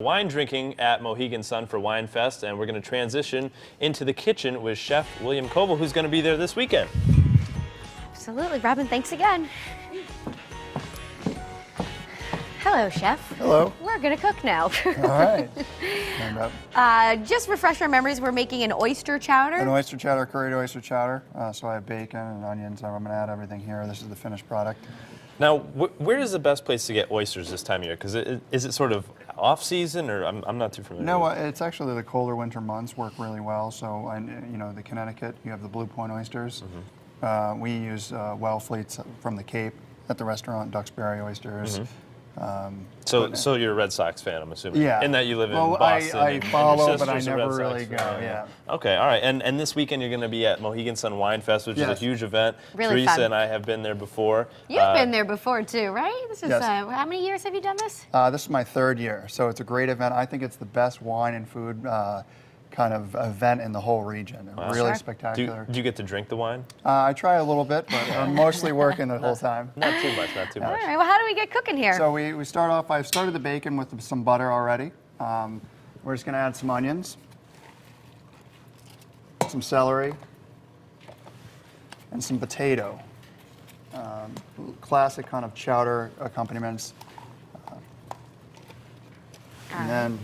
Wine drinking at Mohegan Sun for Wine Fest, and we're going to transition into the kitchen with Chef William Kovel, who's going to be there this weekend. Absolutely, Robin, thanks again. Hello, Chef. Hello. We're gonna cook now. All right. Just refresh our memories, we're making an oyster chowder. An oyster chowder, curried oyster chowder. So I have bacon and onions. I'm gonna add everything here. This is the finished product. Now, where is the best place to get oysters this time of year? Because is it sort of off season, or I'm not too familiar? No, with it. it's actually the colder winter months work really well. So, the Connecticut, you have the Blue Point oysters. Mm-hmm. We use well fleets from the Cape at the restaurant, Duxbury oysters. Mm-hmm. So you're a Red Sox fan, I'm assuming. Yeah. In that you live in Boston. I follow, but I sister's a never Red really Sox go. fan. Yeah. Okay, all right. And this weekend you're going to be at Mohegan Sun Wine Fest, which is a huge event. Really Teresa fun. and I have been there before. You've been there before too, right? This is Yes. How many years have you done this? This is my third year, so it's a great event. I think it's the best wine and food kind of event in the whole region. Wow. Really Sure. spectacular. Do you get to drink the wine? I try a little bit, but I'm mostly working the whole time. Not too much, not too All much. right, well, how do we get cooking here? So we start off, I've started the bacon with some butter already. We're just gonna add some onions, some celery, and some potato. Classic kind of chowder accompaniments. And then,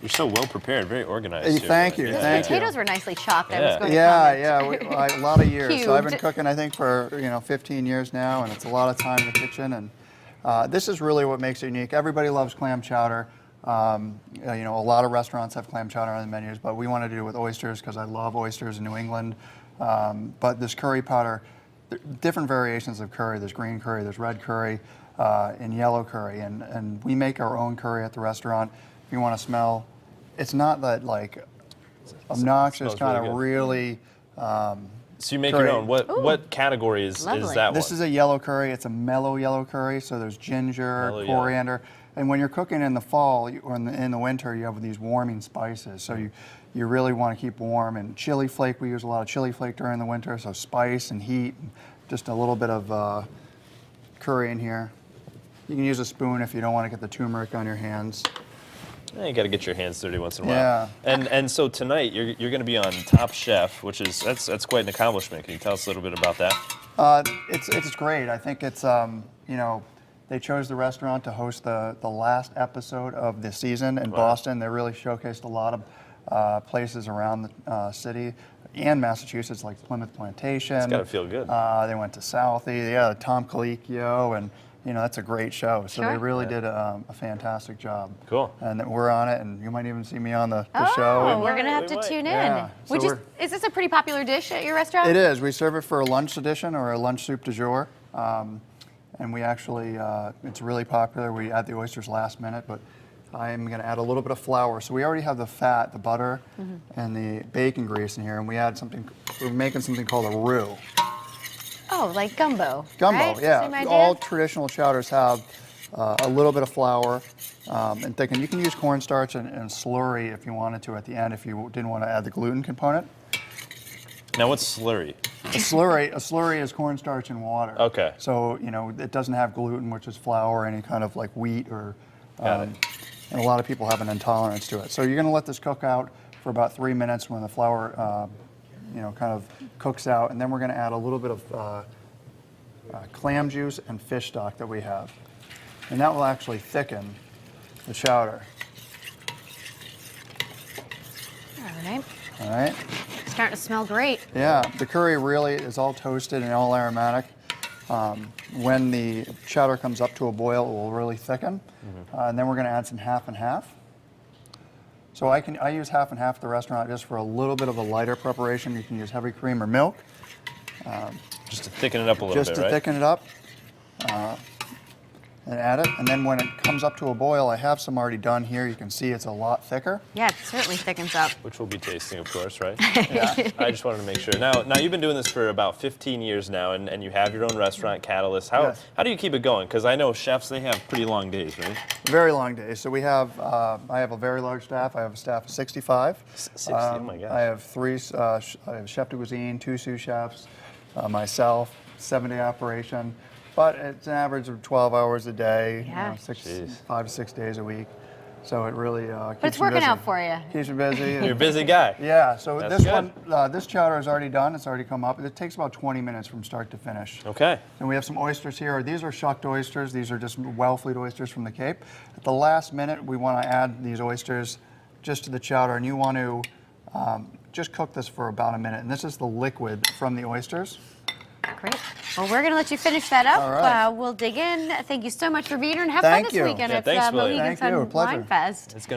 You're so well prepared, very organized. here. thank you, Yeah. thank you. Potatoes were nicely chopped. I was Yeah. going to Yeah, comment. a lot of years. So I've been Cubed. cooking, I think, for 15 years now, and it's a lot of time in the kitchen. And this is really what makes it unique. Everybody loves clam chowder. A lot of restaurants have clam chowder on the menus, but we want to do it with oysters because I love oysters in New England. But this curry powder, different variations of curry. There's green curry, there's red curry, and yellow curry, and we make our own curry at the restaurant. If you want to smell. It's not that like obnoxious Smells kind really of good. really. So you make curry. your own. What category is Lovely. that This one? is a yellow curry. It's a mellow yellow curry. So there's ginger, Mellow yellow. coriander, and when you're cooking in the fall or in the winter, you have these warming spices. So you really want to keep warm. And chili flake, we use a lot of chili flake during the winter. So spice and heat, and just a little bit of curry in here. You can use a spoon if you don't want to get the turmeric on your hands. You got to get your hands dirty once in a while. Yeah. And so tonight you're going to be on Top Chef, which is that's quite an accomplishment. Can you tell us a little bit about that? It's great. I think it's they chose the restaurant to host the last episode of the season in Boston. They really showcased a lot of places around the city and Massachusetts, like Plymouth Plantation. It's got to feel good. They went to Southie, Tom Colicchio, and that's a great show. So they Sure. really did a fantastic job. Cool. And we're on it, and you might even see me on the Oh, show. we're going to have We to might. tune in. Yeah. So Is this a pretty popular dish at your restaurant? It is. We serve it for a lunch edition or a lunch soup du jour. And we actually, it's really popular. We add the oysters last minute, but I'm going to add a little bit of flour. So we already have the fat, the butter, and the bacon grease in here. And we add we're making something called a roux. Oh, like gumbo. Gumbo, right? yeah. Same idea? All traditional chowders have a little bit of flour and thicken. You can use cornstarch and slurry if you wanted to at the end if you didn't want to add the gluten component. Now what's slurry? A slurry is cornstarch and water. Okay. So it doesn't have gluten, which is flour, or any kind of like wheat or. Got it. And a lot of people have an intolerance to it. So you're going to let this cook out for about 3 minutes when the flour, kind of cooks out, and then we're going to add a little bit of clam juice and fish stock that we have, and that will actually thicken the chowder. All right. All right. Starting to smell great. Yeah, the curry really is all toasted and all aromatic. When the chowder comes up to a boil, it will really thicken, and then we're going to add some half and half. So I use half and half at the restaurant just for a little bit of a lighter preparation. You can use heavy cream or milk. Just to thicken it up a little Just bit, to right? thicken it up, and add it. And then when it comes up to a boil, I have some already done here. You can see it's a lot thicker. Yeah, it certainly thickens up. Which we'll be tasting, of course, right? Yeah. I just wanted to make sure. Now you've been doing this for about 15 years now, and you have your own restaurant, Catalyst. How do you keep it going? Because I know chefs, they have pretty long days, right? Very long days. So we have, I have a very large staff. I have a staff of 65. 60, oh my gosh. I have I have chef de cuisine, 2 sous chefs, myself, 7-day operation. But it's an average of 12 hours a day, Yeah. 5 to 6 days a week. So it really keeps But it's you working busy. out for you. Keeps you busy. You're a busy guy. Yeah, so That's this good. one, this chowder is already done. It's already come up. It takes about 20 minutes from start to finish. Okay. And we have some oysters here. These are shucked oysters. These are just Wellfleet oysters from the Cape. At the last minute, we want to add these oysters just to the chowder, and you want to just cook this for about a minute. And this is the liquid from the oysters. Great. Well, we're going to let you finish that up. All right. We'll dig in. Thank you so much for being here, and have Thank fun this you. weekend Yeah, at thanks, William. Mohegan Thank you. A Sun pleasure. Wine Fest. It's gonna